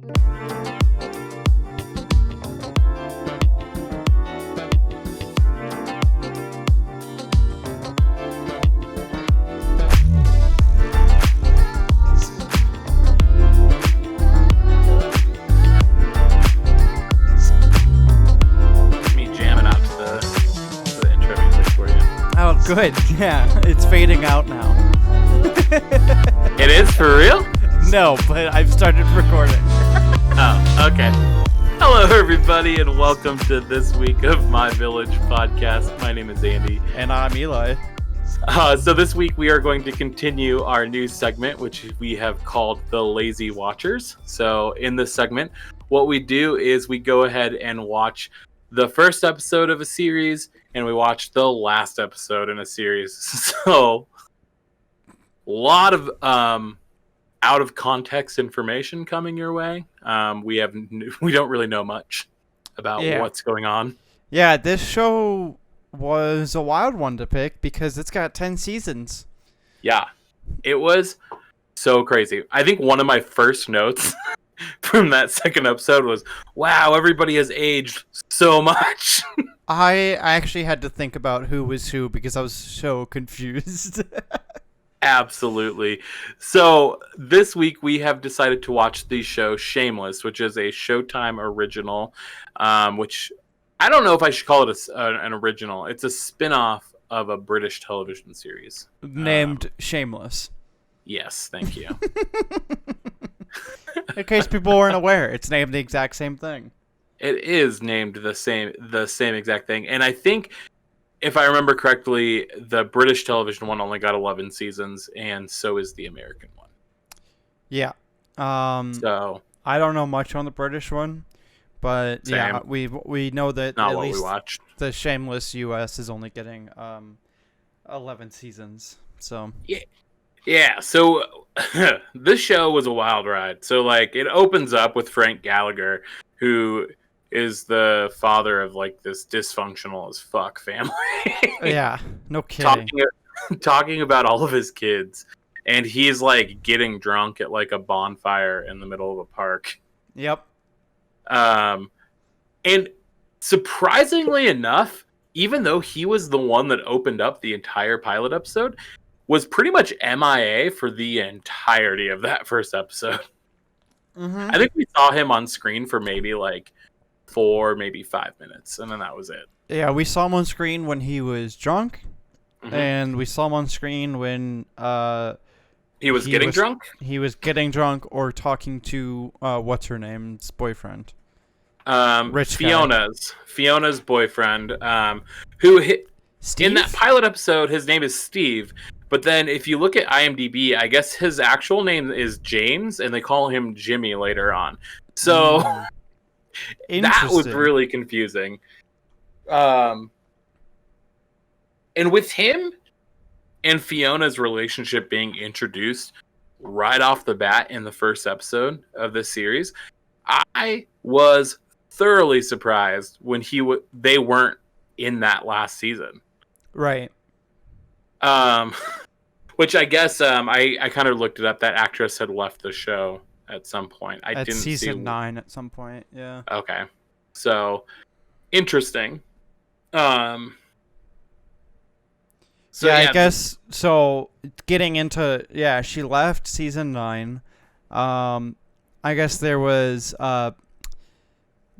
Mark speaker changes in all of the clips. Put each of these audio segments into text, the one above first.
Speaker 1: Good, yeah, it's fading out now.
Speaker 2: It is for real?
Speaker 1: No, but I've started recording.
Speaker 2: Oh, okay. Hello, everybody, and welcome to this week of My Village podcast. My name is Andy.
Speaker 1: And I'm Eli.
Speaker 2: So this week we are going to continue our new segment, which we have called The Lazy Watchers. So in this segment, what we do is we go ahead and watch the first episode of a series, and we watch the last episode in a series. So, a lot of out of context information coming your way. We don't really know much about what's going on.
Speaker 1: Yeah, this show was a wild one to pick because it's got 10 seasons.
Speaker 2: Yeah, it was so crazy. I think one of my first notes from that second episode was, wow, everybody has aged so much.
Speaker 1: I actually had to think about who was who because I was so confused.
Speaker 2: Absolutely. So this week we have decided to watch the show Shameless, which is a Showtime original, which I don't know if I should call it an original. It's a spin-off of a British television series.
Speaker 1: Named Shameless.
Speaker 2: Yes, thank you.
Speaker 1: In case people weren't aware, it's named the exact same thing.
Speaker 2: It is named the same exact thing. And I think, if I remember correctly, the British television one only got 11 seasons, and so is the American one.
Speaker 1: Yeah.
Speaker 2: So
Speaker 1: I don't know much on the British one, but
Speaker 2: same.
Speaker 1: Yeah, we know that
Speaker 2: not
Speaker 1: at
Speaker 2: what
Speaker 1: least
Speaker 2: we watched.
Speaker 1: The Shameless US is only getting 11 seasons. So
Speaker 2: Yeah, so this show was a wild ride. So, like, it opens up with Frank Gallagher, who is the father of, like, this dysfunctional as fuck family.
Speaker 1: Yeah, no kidding.
Speaker 2: Talking about all of his kids. And he's, like, getting drunk at, like, a bonfire in the middle of a park.
Speaker 1: Yep.
Speaker 2: And surprisingly enough, even though he was the one that opened up the entire pilot episode, was pretty much MIA for the entirety of that first episode.
Speaker 1: Mm-hmm.
Speaker 2: I think we saw him on screen for maybe like 4, maybe 5 minutes, and then that was it.
Speaker 1: Yeah, we saw him on screen when he was drunk, and we saw him on screen when
Speaker 2: he was getting drunk.
Speaker 1: He was getting drunk or talking to what's her name's boyfriend.
Speaker 2: Fiona's boyfriend, who in that pilot episode, his name is Steve. But then if you look at IMDb, I guess his actual name is James, and they call him Jimmy later on. So that was really confusing. And with him and Fiona's relationship being introduced right off the bat in the first episode of this series, I was thoroughly surprised when they weren't in that last season.
Speaker 1: Right.
Speaker 2: Which I guess I kind of looked it up. That actress had left the show at some point. I didn't see
Speaker 1: season 9 at some point. Yeah.
Speaker 2: Okay. So interesting. I
Speaker 1: guess so. Getting into she left season 9. I guess there was the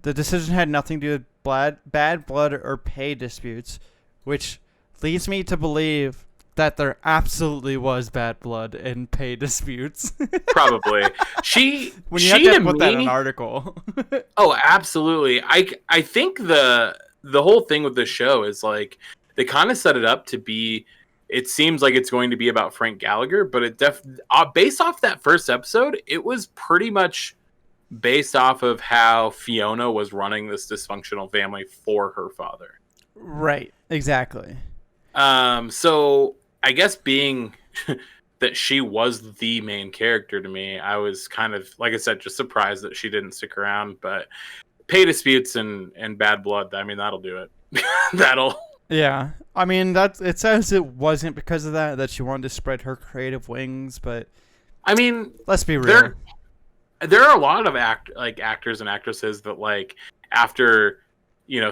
Speaker 1: decision had nothing to do with bad blood or pay disputes, which leads me to believe that there absolutely was bad blood and pay disputes.
Speaker 2: Probably. When you
Speaker 1: have to put that in an article.
Speaker 2: Oh, absolutely. I think the whole thing with the show is like they kind of set it up to be. It seems like it's going to be about Frank Gallagher, but it based off that first episode, it was pretty much based off of how Fiona was running this dysfunctional family for her father.
Speaker 1: Right. Exactly.
Speaker 2: So I guess being that she was the main character to me, I was kind of, like I said, just surprised that she didn't stick around. But pay disputes and bad blood, I mean, that'll do it.
Speaker 1: Yeah. I mean, it says it wasn't because of that she wanted to spread her creative wings, but
Speaker 2: I mean,
Speaker 1: let's be real.
Speaker 2: there are a lot of actors and actresses that like after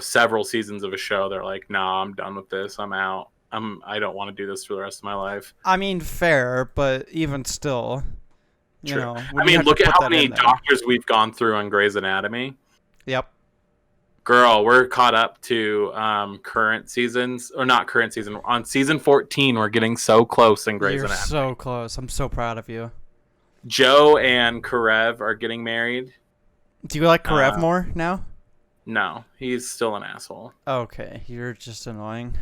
Speaker 2: several seasons of a show they're like, nah, I'm done with this, I'm out, I don't want to do this for the rest of my life.
Speaker 1: I mean, fair, but even still,
Speaker 2: True.
Speaker 1: when
Speaker 2: I
Speaker 1: you
Speaker 2: mean,
Speaker 1: have to
Speaker 2: look at
Speaker 1: put
Speaker 2: how
Speaker 1: that
Speaker 2: many
Speaker 1: in there.
Speaker 2: doctors we've gone through on Grey's Anatomy.
Speaker 1: Yep.
Speaker 2: Girl, we're caught up to current seasons, or not current season, on season 14. We're getting so close in Grey's
Speaker 1: You're
Speaker 2: Anatomy.
Speaker 1: so close. I'm so proud of you.
Speaker 2: Joe and Karev are getting married.
Speaker 1: Do you like Karev more now?
Speaker 2: No, he's still an asshole.
Speaker 1: Okay, you're just annoying.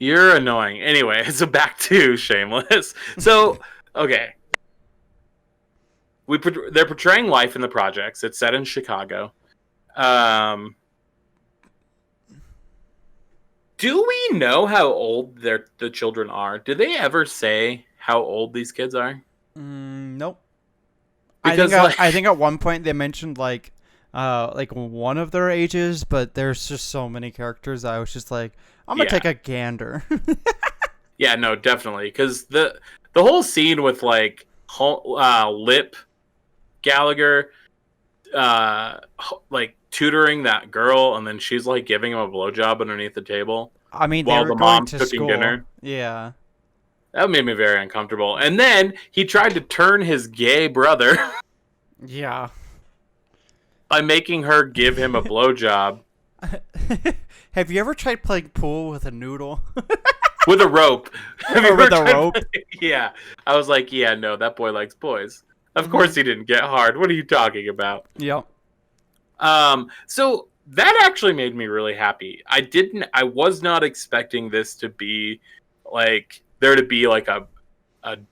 Speaker 2: You're annoying. Anyway, so back to Shameless. So, okay. They're portraying life in the projects. It's set in Chicago. Do we know how old the children are? Did they ever say how old these kids are?
Speaker 1: Nope.
Speaker 2: Because
Speaker 1: I think at one point they mentioned like one of their ages, but there's just so many characters that I was just like, I'm gonna take a gander.
Speaker 2: Yeah, no, definitely, because the whole scene with like Lip Gallagher, like tutoring that girl, and then she's like giving him a blowjob underneath the table.
Speaker 1: I mean,
Speaker 2: while
Speaker 1: they were
Speaker 2: the
Speaker 1: going
Speaker 2: mom's
Speaker 1: to
Speaker 2: cooking
Speaker 1: school.
Speaker 2: dinner.
Speaker 1: Yeah.
Speaker 2: That made me very uncomfortable. And then he tried to turn his gay brother.
Speaker 1: Yeah.
Speaker 2: By making her give him a blowjob.
Speaker 1: Have you ever tried playing pool with a noodle?
Speaker 2: With a rope.
Speaker 1: Or with a rope?
Speaker 2: Yeah. I was like, yeah, no, that boy likes boys. Of course he didn't get hard. What are you talking about?
Speaker 1: Yep.
Speaker 2: So that actually made me really happy. I was not expecting this to be like, there to be like a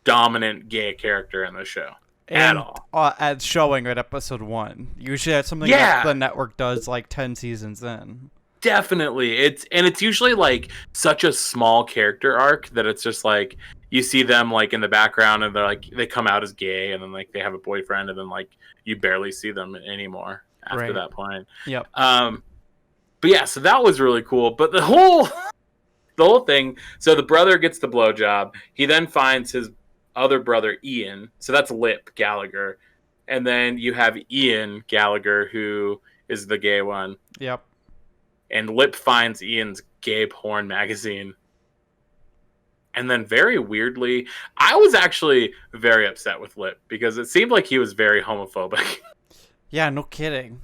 Speaker 2: dominant gay character in the show. At all.
Speaker 1: At showing at episode 1. Usually that's something that the network does like 10 seasons in.
Speaker 2: Definitely. It's usually like such a small character arc that it's just like you see them like in the background and they're like they come out as gay and then like they have a boyfriend and then like you barely see them anymore after that point.
Speaker 1: Yep.
Speaker 2: But yeah, so that was really cool. But the whole thing, so the brother gets the blowjob. He then finds his other brother Ian, so that's Lip Gallagher, and then you have Ian Gallagher, who is the gay one.
Speaker 1: Yep.
Speaker 2: And Lip finds Ian's gay porn magazine, and then very weirdly, I was actually very upset with Lip because it seemed like he was very homophobic.
Speaker 1: Yeah, no kidding.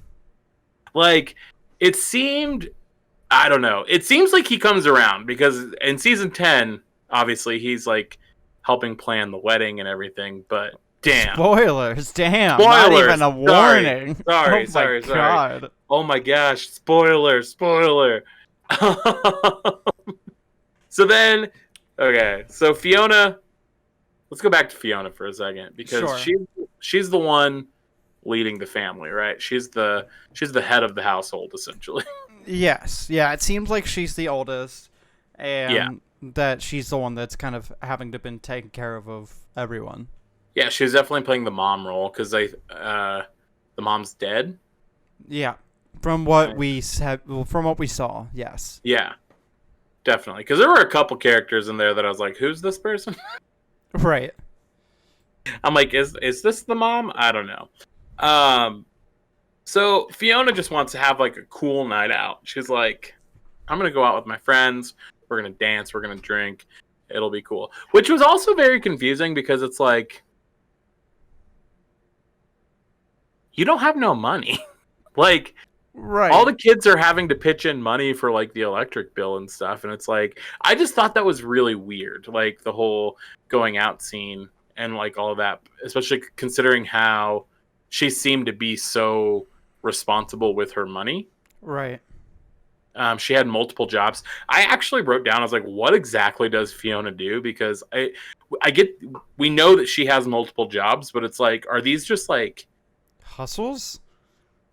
Speaker 2: Like it seemed, I don't know. It seems like he comes around because in season 10, obviously he's like helping plan the wedding and everything, but damn.
Speaker 1: Spoilers, damn.
Speaker 2: Spoilers.
Speaker 1: Not even a warning.
Speaker 2: Sorry.
Speaker 1: God.
Speaker 2: Oh my gosh, spoiler. So then, okay, so Fiona, let's go back to Fiona for a second because she's the one leading the family, right? She's the head of the household essentially.
Speaker 1: Yes. Yeah, it seems like she's the oldest and that she's the one that's kind of having to been taken care of everyone.
Speaker 2: Yeah, she's definitely playing the mom role because the mom's dead.
Speaker 1: Yeah, from what we saw, yes.
Speaker 2: Yeah, definitely. Because there were a couple characters in there that I was like, "Who's this person?"
Speaker 1: Right.
Speaker 2: I'm like, "Is this the mom?" I don't know. So Fiona just wants to have like a cool night out. She's like, "I'm gonna go out with my friends. We're gonna dance. We're gonna drink. It'll be cool." Which was also very confusing because it's like, you don't have no money. Like,
Speaker 1: right.
Speaker 2: All the kids are having to pitch in money for like the electric bill and stuff. And it's like, I just thought that was really weird. Like the whole going out scene and like all of that, especially considering how she seemed to be so responsible with her money.
Speaker 1: Right.
Speaker 2: She had multiple jobs. I actually wrote down, I was like, what exactly does Fiona do? Because we know that she has multiple jobs, but it's like, are these just like
Speaker 1: hustles?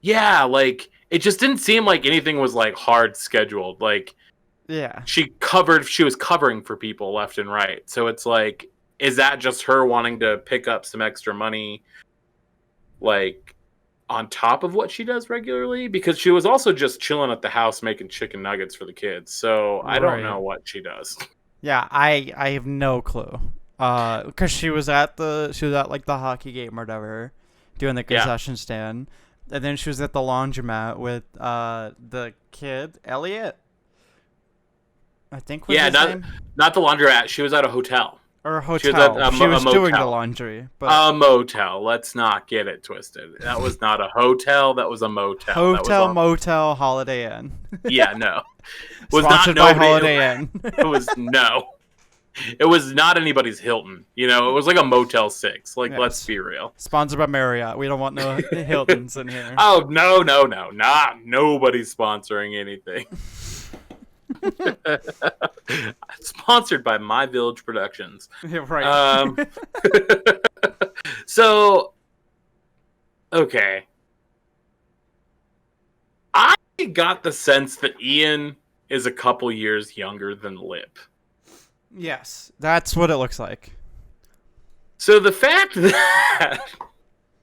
Speaker 2: Yeah, like it just didn't seem like anything was like hard scheduled. Like,
Speaker 1: yeah,
Speaker 2: she was covering for people left and right. So it's like, is that just her wanting to pick up some extra money, like on top of what she does regularly? Because she was also just chilling at the house making chicken nuggets for the kids. So I don't know what she does.
Speaker 1: Yeah, I have no clue. Because she was at like the hockey game or whatever, doing the concession stand. And then she was at the laundromat with the kid, Elliot, I think was his name.
Speaker 2: Not the laundromat. She was at a hotel.
Speaker 1: Or a hotel. She was doing the laundry. But
Speaker 2: a motel. Let's not get it twisted. That was not a hotel. That was a motel.
Speaker 1: Hotel, motel, Holiday Inn.
Speaker 2: Yeah, no.
Speaker 1: Was sponsored by Holiday Inn.
Speaker 2: It was no. It was not anybody's Hilton. You know, it was like a Motel 6. Like, let's be real.
Speaker 1: Sponsored by Marriott. We don't want no Hiltons in here.
Speaker 2: Oh, no. Nobody's sponsoring anything. Sponsored by My Village Productions.
Speaker 1: Yeah, right.
Speaker 2: So, okay. I got the sense that Ian is a couple years younger than Lip.
Speaker 1: Yes, that's what it looks like.
Speaker 2: So the fact that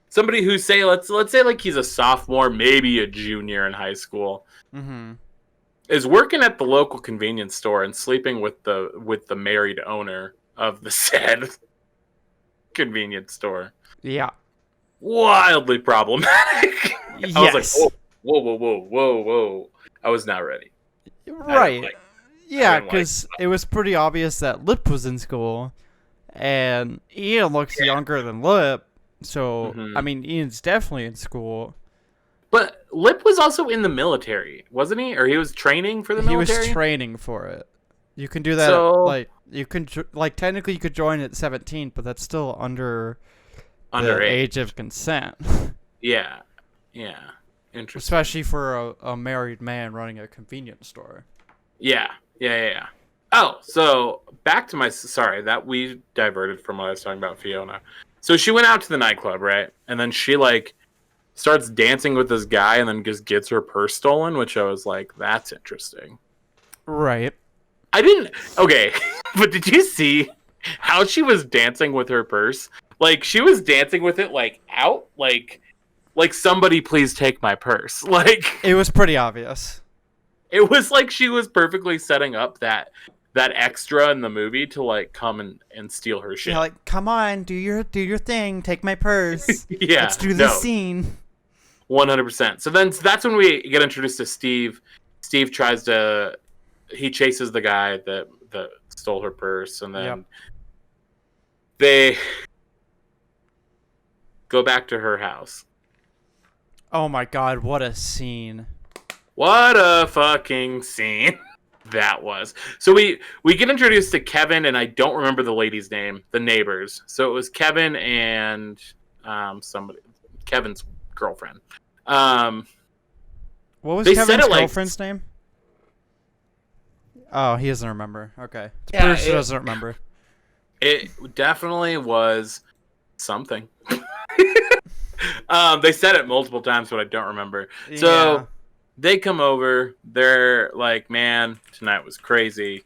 Speaker 2: somebody who say let's say like he's a sophomore, maybe a junior in high school, is working at the local convenience store and sleeping with the married owner of the said convenience store.
Speaker 1: Yeah,
Speaker 2: wildly problematic.
Speaker 1: Yes.
Speaker 2: I was like, whoa. I was not ready.
Speaker 1: Right. Yeah, because it was pretty obvious that Lip was in school, and Ian looks younger than Lip, so, I mean, Ian's definitely in school.
Speaker 2: But Lip was also in the military, wasn't he? Or he was training for the military?
Speaker 1: He was training for it. You can do that, technically you could join at 17, but that's still under the age of consent.
Speaker 2: Yeah. Interesting.
Speaker 1: Especially for a married man running a convenience store.
Speaker 2: Yeah. Oh, so back to sorry, that we diverted from what I was talking about Fiona. So she went out to the nightclub, right? And then she starts dancing with this guy and then just gets her purse stolen, which I was like, that's interesting.
Speaker 1: Right.
Speaker 2: Okay, but did you see how she was dancing with her purse? Like, she was dancing with it, out, like somebody please take my purse.
Speaker 1: It was pretty obvious.
Speaker 2: It was like she was perfectly setting up that extra in the movie to come and steal her shit.
Speaker 1: Yeah, come on, do your thing, take my purse.
Speaker 2: Yeah,
Speaker 1: let's do this scene.
Speaker 2: 100%. So then that's when we get introduced to Steve. Steve he chases the guy that stole her purse, and then they go back to her house.
Speaker 1: Oh my god, what a scene.
Speaker 2: What a fucking scene that was. So we get introduced to Kevin, and I don't remember the lady's name, the neighbors. So it was Kevin and Kevin's girlfriend.
Speaker 1: What was Kevin's girlfriend's name? Oh, he doesn't remember. Okay. Bruce doesn't remember.
Speaker 2: It definitely was something. They said it multiple times, but I don't remember. Yeah. So they come over. They're like, man, tonight was crazy.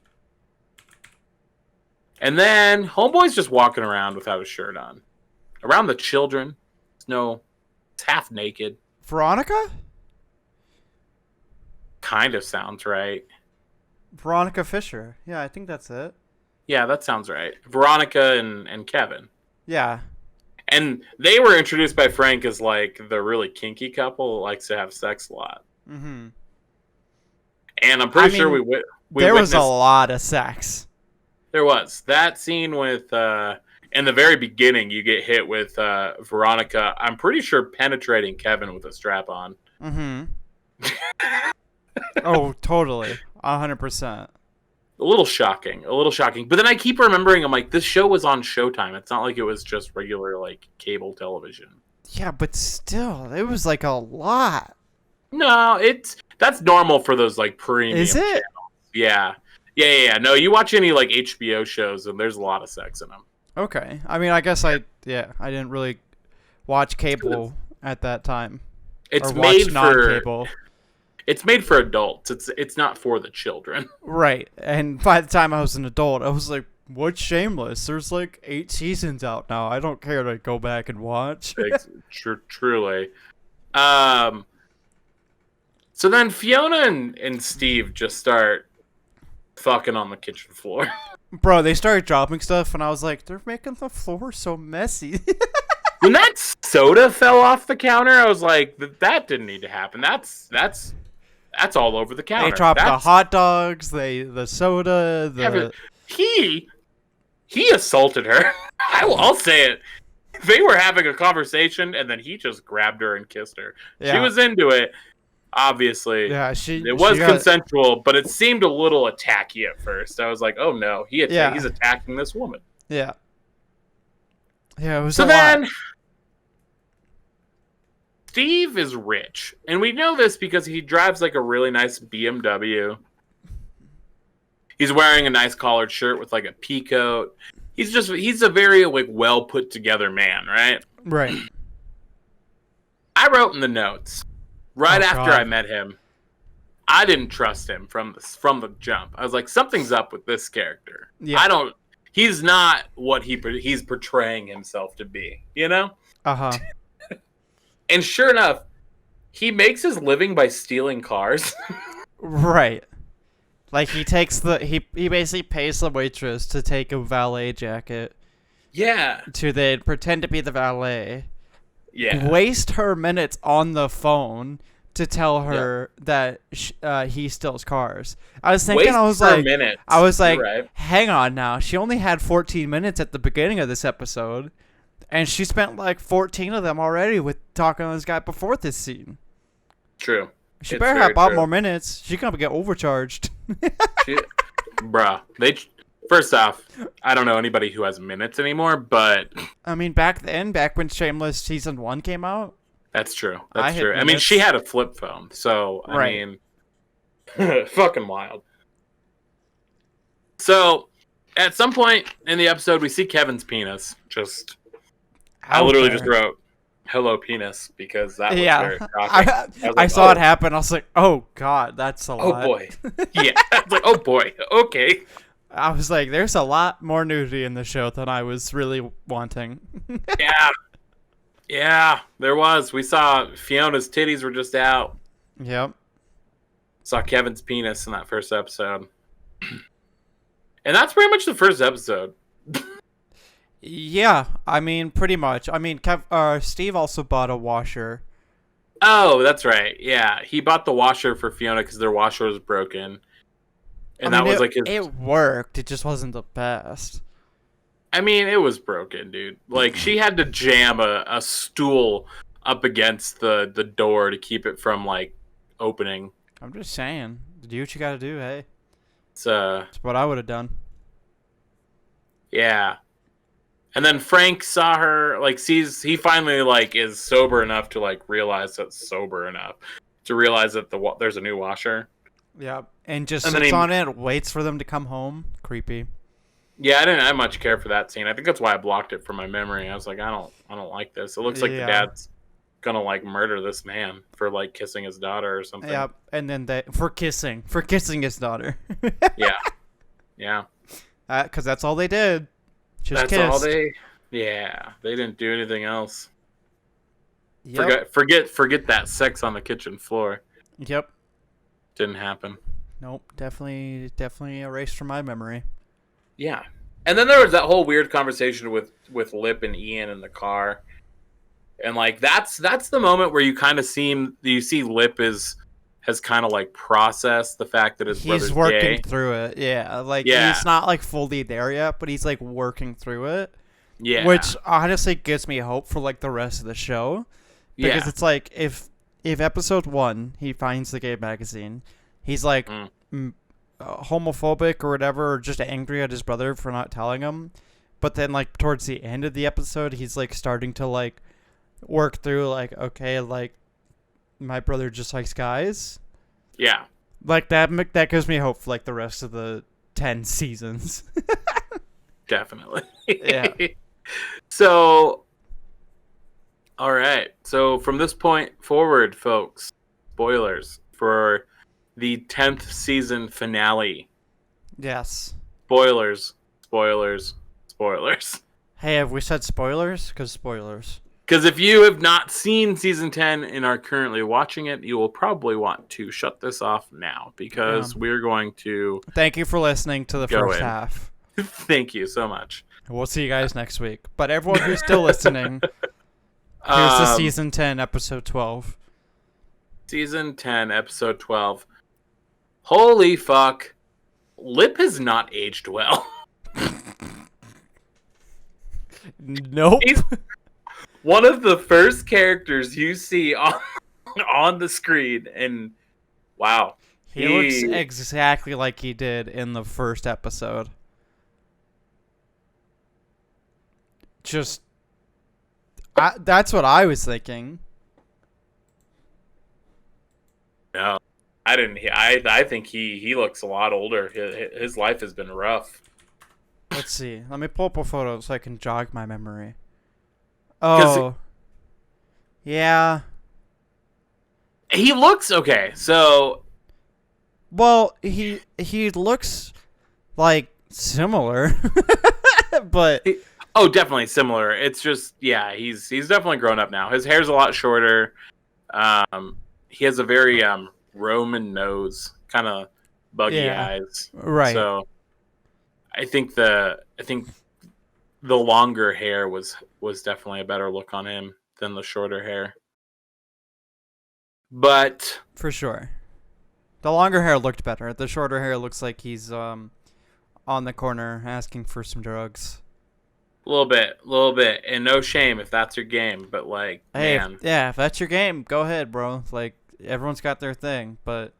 Speaker 2: And then homeboy's just walking around without a shirt on. Around the children. It's half naked.
Speaker 1: Veronica?
Speaker 2: Kind of sounds right.
Speaker 1: Veronica Fisher. Yeah, I think that's it.
Speaker 2: Yeah, that sounds right. Veronica and Kevin.
Speaker 1: Yeah.
Speaker 2: And they were introduced by Frank as the really kinky couple that likes to have sex a lot.
Speaker 1: Mm-hmm.
Speaker 2: And I'm pretty sure we
Speaker 1: there was a lot of sex.
Speaker 2: There was. That scene with in the very beginning, you get hit with Veronica, I'm pretty sure penetrating Kevin with a strap on.
Speaker 1: Mm-hmm. Oh, totally. 100%.
Speaker 2: A little shocking. But then I keep remembering, I'm like, this show was on Showtime. It's not like it was just regular, cable television.
Speaker 1: Yeah, but still, it was, a lot.
Speaker 2: No, that's normal for those, premium
Speaker 1: Is it?
Speaker 2: channels. Yeah. No, you watch any, HBO shows, and there's a lot of sex in them.
Speaker 1: Okay. I mean, I guess I didn't really watch cable at that time.
Speaker 2: It's made for... It's made for adults. It's not for the children. Right.
Speaker 1: And by the time I was an adult, I was like, what's Shameless? There's 8 seasons out now. I don't care to go back and watch.
Speaker 2: Truly. So then Fiona and Steve just start fucking on the kitchen floor.
Speaker 1: Bro, they started dropping stuff, and I was like, they're making the floor so messy.
Speaker 2: When that soda fell off the counter, I was like, that didn't need to happen. That's all over the counter.
Speaker 1: They dropped the
Speaker 2: That's
Speaker 1: hot dogs, the soda,
Speaker 2: he assaulted her. I'll say it. They were having a conversation, and then he just grabbed her and kissed her.
Speaker 1: Yeah.
Speaker 2: She was into it. Obviously,
Speaker 1: Yeah,
Speaker 2: it was consensual, but it seemed a little attacky at first. I was like, "Oh no, he's attacking this woman."
Speaker 1: Yeah, yeah, it was
Speaker 2: So
Speaker 1: a
Speaker 2: then,
Speaker 1: lot.
Speaker 2: Steve is rich, and we know this because he drives like a really nice BMW. He's wearing a nice collared shirt with like a pea coat. He's a very like well put together man, right?
Speaker 1: Right.
Speaker 2: I wrote in the notes right after
Speaker 1: God.
Speaker 2: I met him. I didn't trust him from the jump. I was like, something's up with this character.
Speaker 1: Yeah.
Speaker 2: He's not what he's portraying himself to be, you know?
Speaker 1: Uh-huh.
Speaker 2: And sure enough, he makes his living by stealing cars.
Speaker 1: Right. Like he takes he basically pays the waitress to take a valet jacket.
Speaker 2: Yeah.
Speaker 1: To then pretend to be the valet.
Speaker 2: Yeah.
Speaker 1: Waste her minutes on the phone to tell her that he steals cars. I was thinking,
Speaker 2: minutes.
Speaker 1: I was like,
Speaker 2: right.
Speaker 1: Hang on now. She only had 14 minutes at the beginning of this episode, and she spent like 14 of them already with talking to this guy before this scene.
Speaker 2: True.
Speaker 1: She better have a lot more minutes. She's gonna get overcharged.
Speaker 2: Bruh. First off, I don't know anybody who has minutes anymore, but
Speaker 1: I mean, back when Shameless season 1 came out.
Speaker 2: That's true. That's true.
Speaker 1: Minutes.
Speaker 2: I mean, she had a flip phone, so I mean, fucking wild. So, at some point in the episode, we see Kevin's penis. I literally just wrote "Hello, penis" because that was very shocking.
Speaker 1: I saw it happen. I was like, "Oh God, that's a lot."
Speaker 2: Oh boy. Yeah. I was like, "Oh boy." Okay.
Speaker 1: I was like, "There's a lot more nudity in the show than I was really wanting."
Speaker 2: Yeah. Yeah, there was. We saw Fiona's titties were just out.
Speaker 1: Yep.
Speaker 2: Saw Kevin's penis in that first episode. And that's pretty much the first episode.
Speaker 1: Yeah, I mean, pretty much. I mean, Steve also bought a washer.
Speaker 2: Oh, that's right. Yeah, he bought the washer for Fiona because their washer was broken. And that was like his...
Speaker 1: It worked. It just wasn't the best.
Speaker 2: I mean, it was broken, dude. Like, she had to jam a stool up against the door to keep it from, like, opening.
Speaker 1: I'm just saying. Do what you gotta do, hey?
Speaker 2: It's
Speaker 1: what I would have done.
Speaker 2: Yeah. And then Frank saw her, like, he finally, like, is sober enough to, like, realize that's sober enough to realize that there's a new washer.
Speaker 1: Yeah. And just sits on it, waits for them to come home. Creepy.
Speaker 2: Yeah, I didn't have much care for that scene. I think that's why I blocked it from my memory. I was like, I don't like this. It looks like the dad's gonna like murder this man for like kissing his daughter or something.
Speaker 1: Yeah, and then for kissing his daughter.
Speaker 2: Yeah.
Speaker 1: Because that's all they did. Just
Speaker 2: that's
Speaker 1: kissed.
Speaker 2: all they. Yeah, they didn't do anything else.
Speaker 1: Yep.
Speaker 2: Forget that sex on the kitchen floor.
Speaker 1: Yep.
Speaker 2: Didn't happen.
Speaker 1: Nope. Definitely erased from my memory.
Speaker 2: Yeah. And then there was that whole weird conversation with Lip and Ian in the car. And like that's the moment where you kind of see Lip has kind of like processed the fact that his brother's
Speaker 1: he's working
Speaker 2: gay.
Speaker 1: through it. Yeah. He's not like fully there yet, but he's like working through it.
Speaker 2: Yeah.
Speaker 1: Which honestly gives me hope for like the rest of the show. Because it's like if episode 1 he finds the gay magazine, he's like homophobic or whatever, or just angry at his brother for not telling him. But then like towards the end of the episode, he's like starting to like work through like, okay, like my brother just likes guys.
Speaker 2: Yeah.
Speaker 1: Like that gives me hope for like the rest of the 10 seasons.
Speaker 2: Definitely.
Speaker 1: Yeah.
Speaker 2: So, all right. So from this point forward, folks, spoilers for the 10th season finale.
Speaker 1: Yes.
Speaker 2: Spoilers.
Speaker 1: Hey, have we said spoilers? Because spoilers.
Speaker 2: Because if you have not seen season 10 and are currently watching it, you will probably want to shut this off now because we're going to...
Speaker 1: Thank you for listening to the first half.
Speaker 2: Thank you so much.
Speaker 1: We'll see you guys next week. But everyone who's still listening, Here's the season 10, episode 12.
Speaker 2: Season 10, episode 12. Holy fuck. Lip has not aged well.
Speaker 1: Nope.
Speaker 2: He's one of the first characters you see on the screen, and wow.
Speaker 1: He looks exactly like he did in the first episode. That's what I was thinking.
Speaker 2: No, I didn't. I think he looks a lot older. His life has been rough.
Speaker 1: Let's see. Let me pull up a photo so I can jog my memory. Oh. Yeah.
Speaker 2: He looks okay. So.
Speaker 1: Well, he looks like similar, but
Speaker 2: oh, definitely similar. It's just he's definitely grown up now. His hair's a lot shorter. He has a very Roman nose, kind of buggy eyes.
Speaker 1: Right.
Speaker 2: So I think the longer hair was definitely a better look on him than the shorter hair. But
Speaker 1: for sure. The longer hair looked better. The shorter hair looks like he's on the corner asking for some drugs.
Speaker 2: A little bit. And no shame if that's your game, but like,
Speaker 1: hey,
Speaker 2: man.
Speaker 1: If that's your game, go ahead, bro. Like, everyone's got their thing, but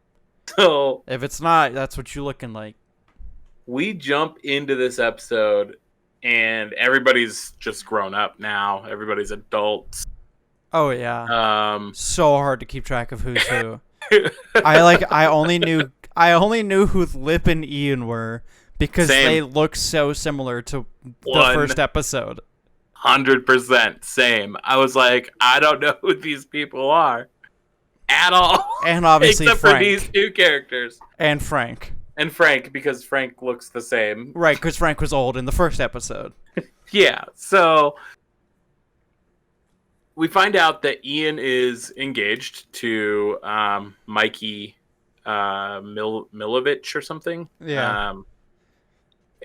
Speaker 2: so
Speaker 1: if it's not, that's what you're looking like.
Speaker 2: We jump into this episode and everybody's just grown up now. Everybody's adults.
Speaker 1: Oh yeah. So hard to keep track of who's who. I only knew who Lip and Ian were because they look so similar to the first episode.
Speaker 2: 100% same. I was like, I don't know who these people are at all.
Speaker 1: And obviously
Speaker 2: except
Speaker 1: Frank.
Speaker 2: for these two characters.
Speaker 1: And Frank.
Speaker 2: And Frank, because Frank looks the same.
Speaker 1: Right, because Frank was old in the first episode.
Speaker 2: Yeah, so we find out that Ian is engaged to Mikey Milovich or something.
Speaker 1: Yeah.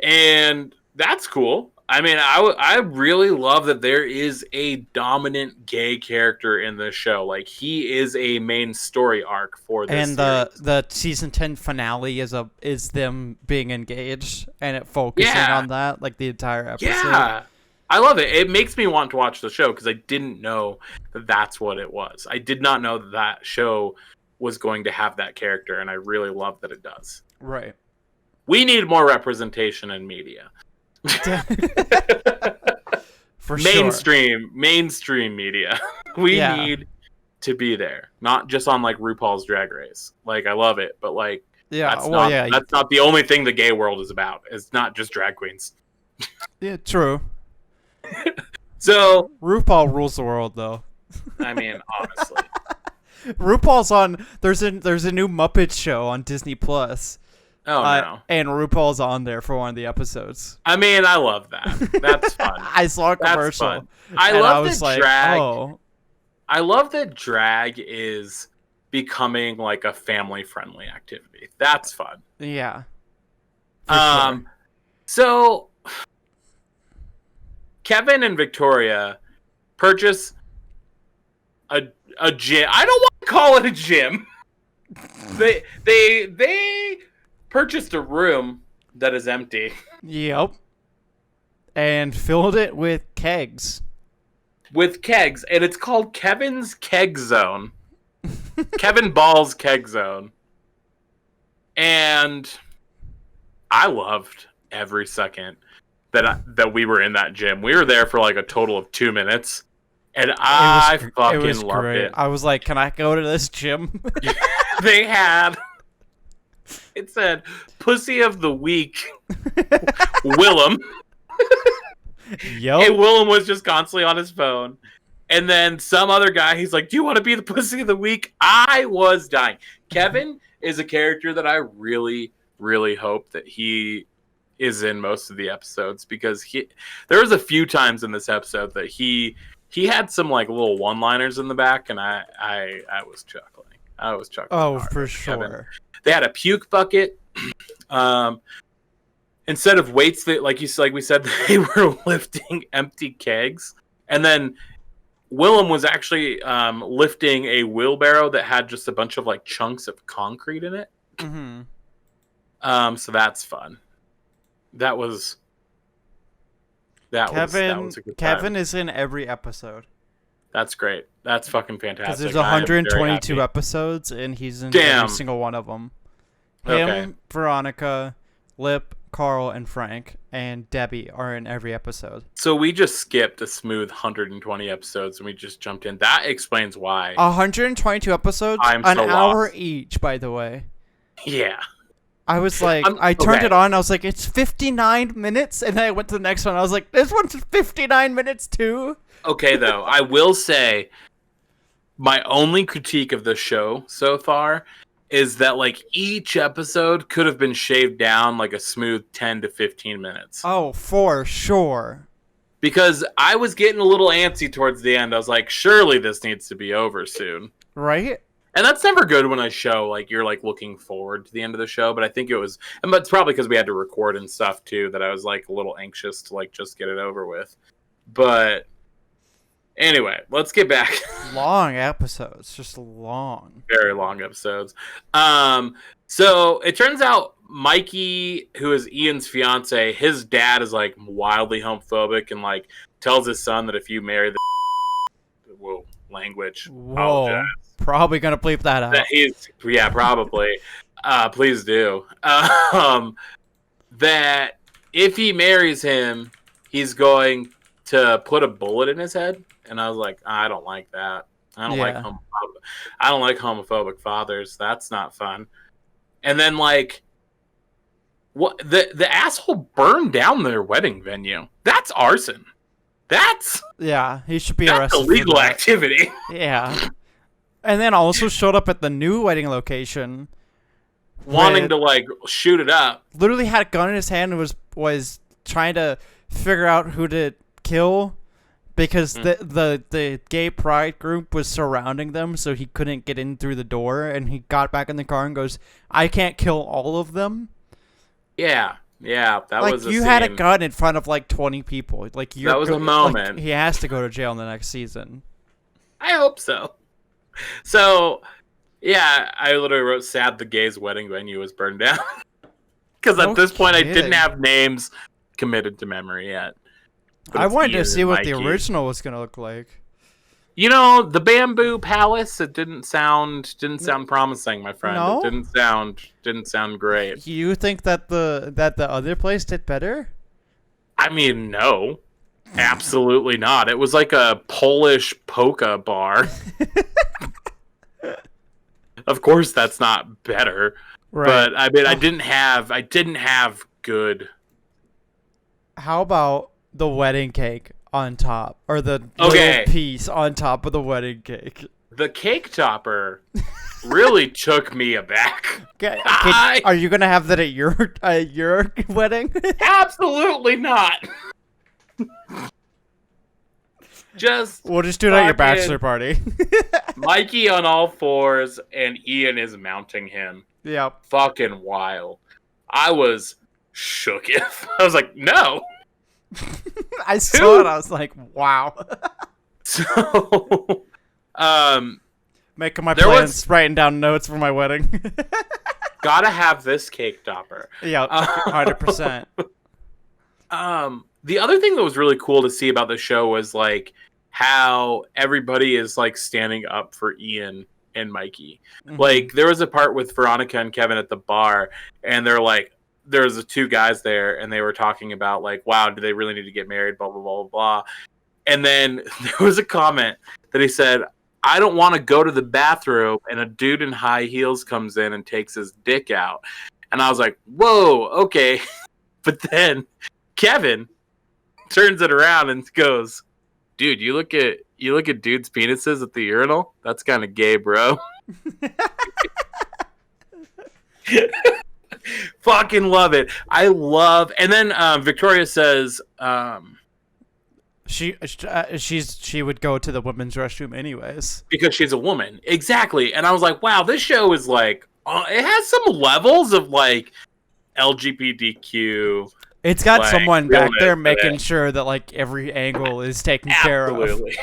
Speaker 2: And that's cool. I mean, I really love that there is a dominant gay character in this show. Like, he is a main story arc for this
Speaker 1: and
Speaker 2: series.
Speaker 1: the season 10 finale is them being engaged, and it focusing on that, like, the entire episode.
Speaker 2: Yeah. I love it. It makes me want to watch the show because I didn't know that that's what it was. I did not know that show was going to have that character, and I really love that it does.
Speaker 1: Right.
Speaker 2: We need more representation in media.
Speaker 1: For
Speaker 2: mainstream media. We need to be there, not just on like RuPaul's Drag Race. Like, I love it, but like, that's not the only thing the gay world is about. It's not just drag queens.
Speaker 1: Yeah, true.
Speaker 2: So
Speaker 1: RuPaul rules the world, though.
Speaker 2: I mean, honestly,
Speaker 1: RuPaul's on. There's a new Muppet show on Disney Plus.
Speaker 2: Oh no!
Speaker 1: And RuPaul's on there for one of the episodes.
Speaker 2: I mean, I love that. That's fun.
Speaker 1: I saw a commercial.
Speaker 2: That's fun. I love that drag is becoming like a family-friendly activity. That's fun.
Speaker 1: Yeah.
Speaker 2: Sure. So Kevin and Victoria purchase a gym. I don't want to call it a gym. They purchased a room that is empty.
Speaker 1: Yep. And filled it with kegs.
Speaker 2: And it's called Kevin's Keg Zone. Kevin Ball's Keg Zone. And I loved every second that we were in that gym. We were there for like a total of 2 minutes. And I fucking loved it.
Speaker 1: I was like, can I go to this gym?
Speaker 2: They had... It said, Pussy of the Week, Willem.
Speaker 1: Yep.
Speaker 2: And Willem was just constantly on his phone. And then some other guy, he's like, do you want to be the Pussy of the Week? I was dying. Kevin is a character that I really, really hope that he is in most of the episodes, because there was a few times in this episode that he had some like little one-liners in the back, and I was chuckling.
Speaker 1: Oh, for sure.
Speaker 2: Kevin. They had a puke bucket. Instead of weights, that like we said, they were lifting empty kegs. And then Willem was actually lifting a wheelbarrow that had just a bunch of like chunks of concrete in it.
Speaker 1: Mm-hmm.
Speaker 2: So that's fun. That was
Speaker 1: Kevin
Speaker 2: a good
Speaker 1: Kevin
Speaker 2: time.
Speaker 1: is in every episode.
Speaker 2: That's great. That's fucking fantastic.
Speaker 1: Because there's
Speaker 2: I am very
Speaker 1: 122
Speaker 2: happy.
Speaker 1: episodes, and he's in
Speaker 2: Damn.
Speaker 1: every single one of them. Him,
Speaker 2: Okay.
Speaker 1: Veronica, Lip, Carl, and Frank, and Debbie are in every episode.
Speaker 2: So we just skipped a smooth 120 episodes and we just jumped in. That explains why.
Speaker 1: 122 episodes,
Speaker 2: I'm
Speaker 1: an
Speaker 2: so
Speaker 1: hour
Speaker 2: lost.
Speaker 1: each, by the way.
Speaker 2: Yeah.
Speaker 1: I was like, I turned it on, I was like, it's 59 minutes, and then I went to the next one, I was like, this one's 59 minutes too?
Speaker 2: Okay, though, I will say my only critique of the show so far is that like each episode could have been shaved down like a smooth 10 to 15 minutes.
Speaker 1: Oh, for sure.
Speaker 2: Because I was getting a little antsy towards the end. I was like, surely this needs to be over soon.
Speaker 1: Right?
Speaker 2: And that's never good when a show like you're like looking forward to the end of the show, but I think it was, and but it's probably because we had to record and stuff too that I was like a little anxious to like just get it over with. But anyway, let's get back.
Speaker 1: Long episodes, just long.
Speaker 2: Very long episodes. So it turns out Mikey, who is Ian's fiance, his dad is like wildly homophobic and like tells his son that if you marry the whoa, language.
Speaker 1: Whoa.
Speaker 2: Apologize.
Speaker 1: Probably gonna bleep that out.
Speaker 2: That he's probably. Please do. That if he marries him, he's going to put a bullet in his head. And I was like, I don't like that. I don't like homophobic fathers. That's not fun. And then like, what the asshole burned down their wedding venue. That's arson. That's
Speaker 1: he should be
Speaker 2: that's
Speaker 1: arrested.
Speaker 2: illegal activity.
Speaker 1: Yeah. And then also showed up at the new wedding location,
Speaker 2: Wanting to like shoot it up.
Speaker 1: literally had a gun in his hand and was trying to figure out who to kill because the gay pride group was surrounding them, so he couldn't get in through the door, and he got back in the car and goes, I can't kill all of them.
Speaker 2: Yeah, that
Speaker 1: Like,
Speaker 2: was a
Speaker 1: you
Speaker 2: scene.
Speaker 1: had a gun in front of like 20 people. Like,
Speaker 2: That was a moment.
Speaker 1: Like, he has to go to jail in the next season.
Speaker 2: I hope so. So, yeah, I literally wrote sad the gay's wedding venue was burned down. Because
Speaker 1: No
Speaker 2: at this point, I
Speaker 1: kidding.
Speaker 2: didn't have names committed to memory yet. But
Speaker 1: I
Speaker 2: it's
Speaker 1: wanted to
Speaker 2: Ian
Speaker 1: see
Speaker 2: and
Speaker 1: what the
Speaker 2: Mikey.
Speaker 1: original was gonna look like.
Speaker 2: You know, the Bamboo Palace, it didn't sound promising, my friend.
Speaker 1: No?
Speaker 2: It didn't sound great.
Speaker 1: You think that the other place did better?
Speaker 2: I mean, no. Absolutely not. It was like a Polish polka bar. Of course that's not better.
Speaker 1: Right.
Speaker 2: But I mean I didn't have good.
Speaker 1: How about the wedding cake on top, or the
Speaker 2: Okay.
Speaker 1: little piece on top of the wedding cake?
Speaker 2: The cake topper really took me aback.
Speaker 1: Are you gonna have that at your wedding?
Speaker 2: Absolutely not.
Speaker 1: We'll just do it at your
Speaker 2: fucking
Speaker 1: bachelor party.
Speaker 2: Mikey on all fours and Ian is mounting him.
Speaker 1: Yep.
Speaker 2: Fucking wild. I was shook. I was like, no.
Speaker 1: I saw it. I was like, wow.
Speaker 2: So,
Speaker 1: Making my
Speaker 2: There
Speaker 1: plans,
Speaker 2: was-
Speaker 1: writing down notes for my wedding.
Speaker 2: gotta have this cake topper.
Speaker 1: Yeah, 100%.
Speaker 2: The other thing that was really cool to see about the show was like how everybody is like standing up for Ian and Mikey.
Speaker 1: Mhm.
Speaker 2: Like there was a part with Veronica and Kevin at the bar, and they're like, there's the two guys there, and they were talking about like, wow, do they really need to get married? Blah blah blah blah blah. And then there was a comment that he said, I don't want to go to the bathroom, and a dude in high heels comes in and takes his dick out. And I was like, whoa, okay. But then Kevin turns it around and goes, dude, you look at dudes' penises at the urinal? That's kind of gay, bro. Fucking love it. And then Victoria says,
Speaker 1: she would go to the women's restroom anyways.
Speaker 2: because she's a woman. Exactly. And I was like, wow, this show is like, it has some levels of like LGBTQ.
Speaker 1: It's got
Speaker 2: Like,
Speaker 1: someone back
Speaker 2: realness
Speaker 1: there
Speaker 2: to
Speaker 1: making
Speaker 2: it.
Speaker 1: sure that like every angle is taken care of.
Speaker 2: Absolutely.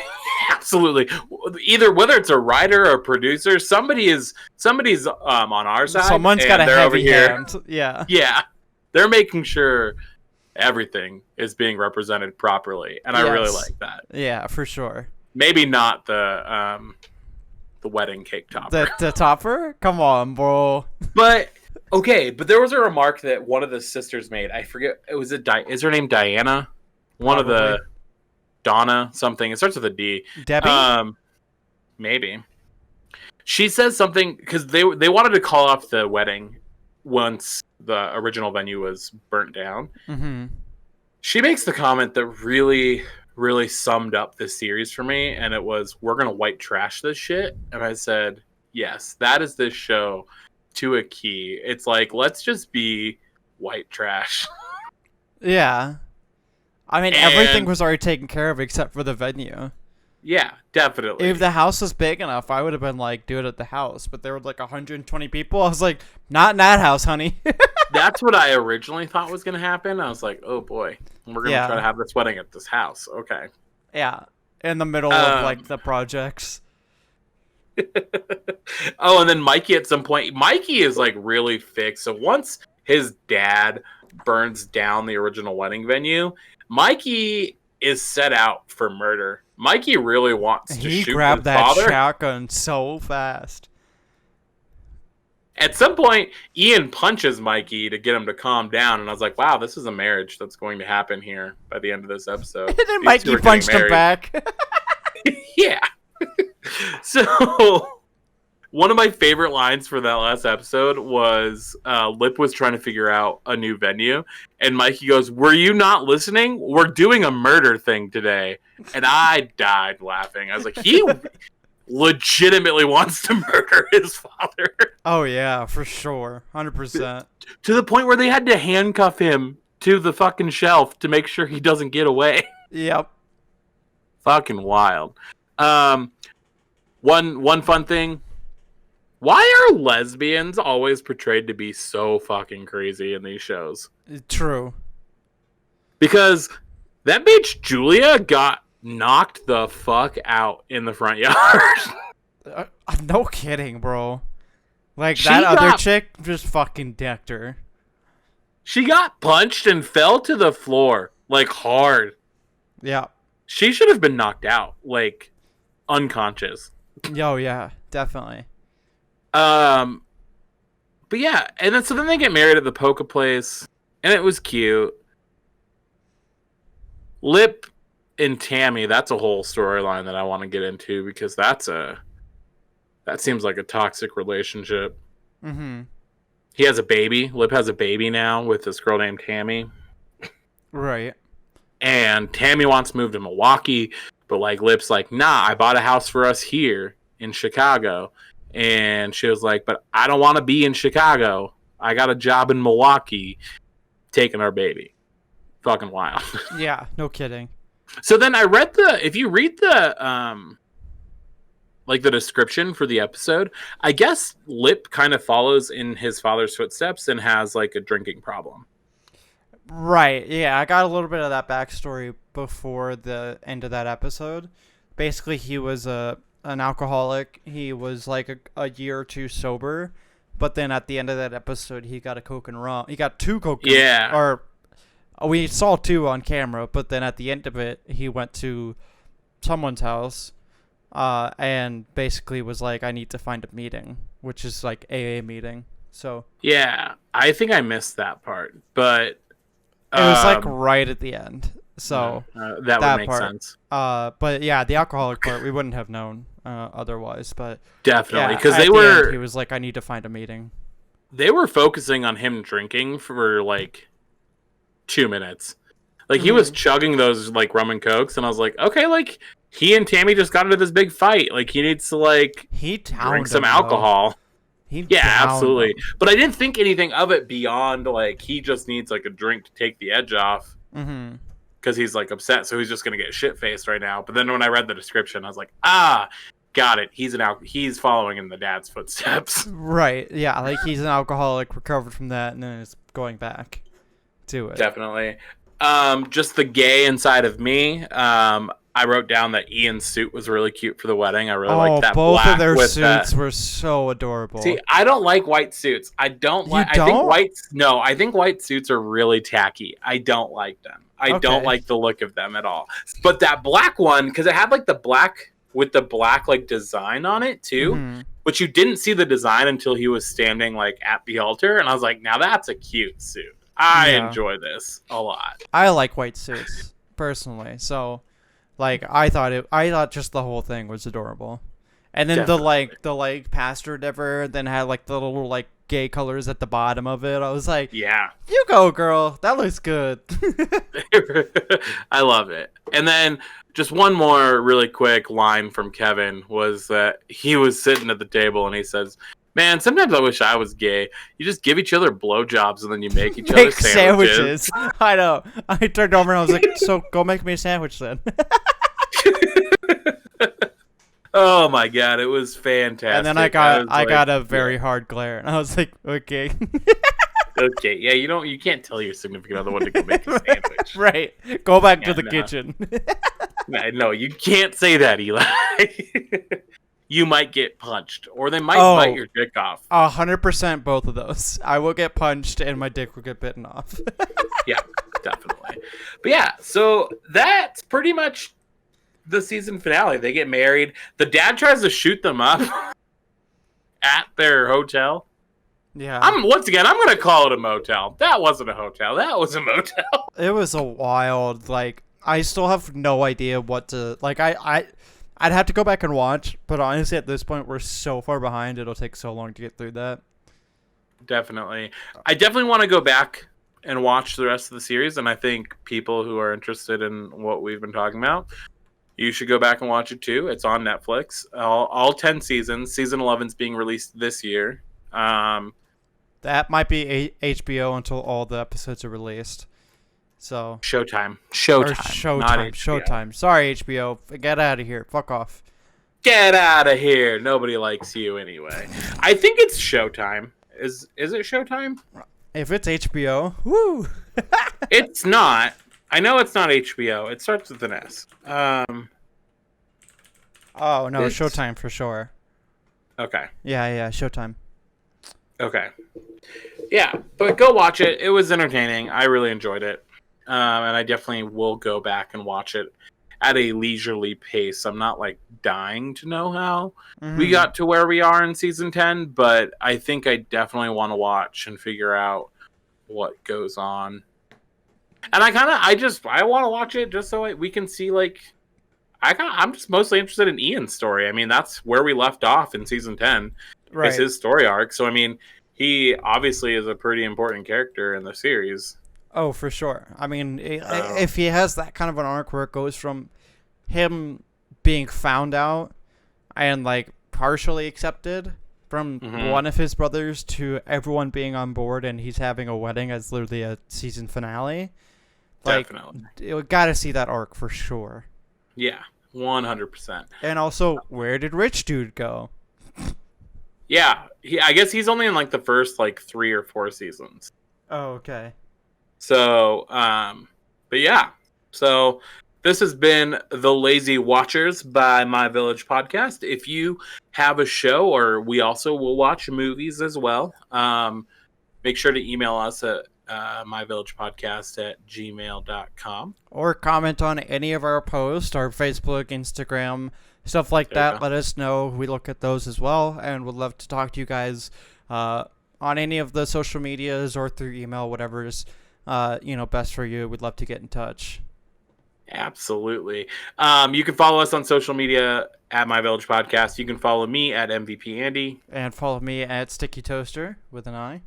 Speaker 2: absolutely. Either whether it's a writer or a producer, somebody's on our side.
Speaker 1: Someone's got a heavy hand. Yeah.
Speaker 2: Yeah, they're making sure everything is being represented properly, and I really like that.
Speaker 1: Yeah, for sure.
Speaker 2: Maybe not the wedding cake topper.
Speaker 1: The topper? Come on, bro.
Speaker 2: But okay, but there was a remark that one of the sisters made. I forget. Is her name Diana? One
Speaker 1: Probably.
Speaker 2: of the Donna something. It starts with a D.
Speaker 1: Debbie?
Speaker 2: Maybe. She says something because they wanted to call off the wedding once the original venue was burnt down.
Speaker 1: Mm-hmm.
Speaker 2: She makes the comment that really, really summed up this series for me, and it was, "We're gonna white trash this shit." And I said, "Yes, that is this show to a key." It's like, let's just be white trash.
Speaker 1: Yeah. I mean, everything was already taken care of except for the venue.
Speaker 2: Yeah, definitely.
Speaker 1: If the house was big enough, I would have been like, do it at the house. But there were like 120 people. I was like, not in that house, honey.
Speaker 2: That's what I originally thought was going to happen. I was like, oh boy, we're going to try to have this wedding at this house. Okay.
Speaker 1: Yeah, in the middle of like the projects.
Speaker 2: Oh, and then Mikey at some point, Mikey is like really fixed. So once his dad burns down the original wedding venue, Mikey is set out for murder. Mikey really wants to shoot his father. He grabbed that
Speaker 1: shotgun so fast.
Speaker 2: At some point, Ian punches Mikey to get him to calm down, and I was like, wow, this is a marriage that's going to happen here by the end of this episode.
Speaker 1: And then Mikey punched him back.
Speaker 2: Yeah. So, one of my favorite lines for that last episode was Lip was trying to figure out a new venue, and Mikey goes, "Were you not listening? We're doing a murder thing today." And I died laughing. I was like, he legitimately wants to murder his father.
Speaker 1: Oh, yeah, for sure. 100%.
Speaker 2: To the point where they had to handcuff him to the fucking shelf to make sure he doesn't get away.
Speaker 1: Yep.
Speaker 2: Fucking wild. One fun thing. Why are lesbians always portrayed to be so fucking crazy in these shows?
Speaker 1: True.
Speaker 2: Because that bitch Julia got knocked the fuck out in the front yard.
Speaker 1: No kidding, bro. Like, that other chick just fucking decked her.
Speaker 2: She got punched and fell to the floor, like, hard.
Speaker 1: Yeah.
Speaker 2: She should have been knocked out, like, unconscious.
Speaker 1: Oh, yeah, definitely.
Speaker 2: But yeah, and then they get married at the polka place, and it was cute. Lip and Tammy, that's a whole storyline that I want to get into because that seems like a toxic relationship.
Speaker 1: Mm-hmm.
Speaker 2: He has a baby. Lip has a baby now with this girl named Tammy.
Speaker 1: Right.
Speaker 2: And Tammy wants to move to Milwaukee, but like Lip's like, nah, I bought a house for us here in Chicago. And she was like, but I don't want to be in Chicago. I got a job in Milwaukee taking our baby. Fucking wild.
Speaker 1: Yeah, no kidding.
Speaker 2: So then I read if you read the like the description for the episode, I guess Lip kind of follows in his father's footsteps and has like a drinking problem.
Speaker 1: Right, yeah, I got a little bit of that backstory before the end of that episode. Basically, he was an alcoholic. He was like a year or two sober, but then at the end of that episode, he got a Coke and rum. He got 2 Coke.
Speaker 2: Yeah.
Speaker 1: Or we saw 2 on camera, but then at the end of it, he went to someone's house, and basically was like, "I need to find a meeting," which is like AA meeting. So
Speaker 2: yeah, I think I missed that part, but
Speaker 1: it was like right at the end. So
Speaker 2: that would make sense.
Speaker 1: But yeah, the alcoholic part we wouldn't have known otherwise. But
Speaker 2: definitely,
Speaker 1: yeah,
Speaker 2: because
Speaker 1: he was like, "I need to find a meeting."
Speaker 2: They were focusing on him drinking for like 2 minutes. Like he was chugging those like rum and cokes, and I was like, okay, like he and Tammy just got into this big fight. Like he needs to like drink some alcohol. Yeah, absolutely. But I didn't think anything of it beyond like he just needs like a drink to take the edge off.
Speaker 1: Mm-hmm.
Speaker 2: Because he's like upset, so he's just gonna get shit faced right now. But then when I read the description, I was like, got it. He's following in the dad's footsteps.
Speaker 1: Right. Yeah. Like he's an alcoholic, recovered from that, and then is going back to it.
Speaker 2: Definitely. Just the gay inside of me. I wrote down that Ian's suit was really cute for the wedding. I really liked that
Speaker 1: both
Speaker 2: black
Speaker 1: of their
Speaker 2: with
Speaker 1: suits
Speaker 2: that.
Speaker 1: were so adorable.
Speaker 2: See, I don't like white suits. I don't like. I think I think white suits are really tacky. I don't like them. I don't like the look of them at all. But that black one, because it had like the black with the black like design on it too, which you didn't see the design until he was standing like at the altar, and I was like, now that's a cute suit. I enjoy this a lot.
Speaker 1: I like white suits personally, so like I thought just the whole thing was adorable. And then the pastor never then had like the little like gay colors at the bottom of it. I was like,
Speaker 2: yeah,
Speaker 1: you go, girl. That looks good.
Speaker 2: I love it. And then just one more really quick line from Kevin was that he was sitting at the table and he says, "Man, sometimes I wish I was gay. You just give each other blowjobs and then you make each other sandwiches."
Speaker 1: I know. I turned over and I was like, "So go make me a sandwich then."
Speaker 2: Oh my god, it was fantastic.
Speaker 1: And then I got a very hard glare, and I was like, "Okay."
Speaker 2: Okay, yeah, you can't tell your significant other what to go make a sandwich.
Speaker 1: Right. Go back to the kitchen.
Speaker 2: No, you can't say that, Eli. You might get punched, or they might bite your dick off.
Speaker 1: 100% both of those. I will get punched, and my dick will get bitten off.
Speaker 2: Yeah, definitely. But yeah, so that's pretty much the season finale. They get married. The dad tries to shoot them up at their hotel.
Speaker 1: Yeah.
Speaker 2: Once again, I'm gonna call it a motel. That wasn't a hotel. That was a motel.
Speaker 1: It was a wild. Like, I still have no idea what to like. I'd have to go back and watch, but honestly, at this point, we're so far behind. It'll take so long to get through that.
Speaker 2: Definitely. I definitely want to go back and watch the rest of the series, and I think people who are interested in what we've been talking about, you should go back and watch it too. It's on Netflix. All 10 seasons. Season 11 is being released this year.
Speaker 1: That might be HBO until all the episodes are released. So
Speaker 2: Showtime.
Speaker 1: Showtime. Sorry, HBO. Get out of here. Fuck off.
Speaker 2: Get out of here. Nobody likes you anyway. I think it's Showtime. Is it Showtime?
Speaker 1: If it's HBO, woo.
Speaker 2: It's not. I know it's not HBO. It starts with an S.
Speaker 1: Oh no, Showtime for sure.
Speaker 2: Okay.
Speaker 1: Yeah, Showtime.
Speaker 2: Okay. Yeah, but go watch it. It was entertaining. I really enjoyed it. And I definitely will go back and watch it at a leisurely pace. I'm not like dying to know how we got to where we are in season 10, but I think I definitely want to watch and figure out what goes on. And I want to watch it just so we can see like I'm just mostly interested in Ian's story. I mean, that's where we left off in season 10. Right. Is his story arc. So I mean, he obviously is a pretty important character in the series.
Speaker 1: Oh, for sure. I mean, if he has that kind of an arc where it goes from him being found out and like partially accepted from one of his brothers to everyone being on board and he's having a wedding as literally a season finale. Like,
Speaker 2: definitely.
Speaker 1: You gotta see that arc for sure.
Speaker 2: Yeah, 100%.
Speaker 1: And also, where did Rich Dude go?
Speaker 2: Yeah, I guess he's only in like the first like 3 or 4 seasons.
Speaker 1: Oh, okay.
Speaker 2: So, but yeah. So this has been The Lazy Watchers by My Village Podcast. If you have a show, or we also will watch movies as well, make sure to email us at myvillagepodcast@gmail.com.
Speaker 1: Or comment on any of our posts, our Facebook, Instagram, stuff like that. Let us know. We look at those as well, and would love to talk to you guys on any of the social medias or through email, whatever is best for you. We'd love to get in touch.
Speaker 2: Absolutely. You can follow us on social media at My Village Podcast. You can follow me at MVP Andy.
Speaker 1: And follow me at Sticky Toaster with an I.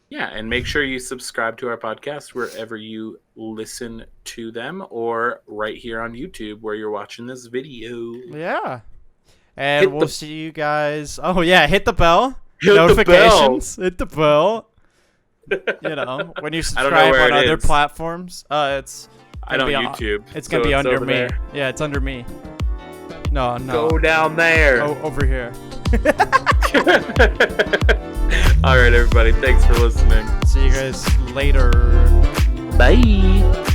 Speaker 2: Yeah, and make sure you subscribe to our podcast wherever you listen to them, or right here on YouTube where you're watching this video.
Speaker 1: Yeah. And we'll see you guys. Oh, yeah, hit the bell.
Speaker 2: Hit
Speaker 1: Notifications. Hit the bell. When you subscribe on other platforms, it's...
Speaker 2: I don't YouTube.
Speaker 1: It's going to be under me. There. Yeah, it's under me. No.
Speaker 2: Go down there.
Speaker 1: Oh, over here.
Speaker 2: All right, everybody. Thanks for listening.
Speaker 1: See you guys later.
Speaker 2: Bye.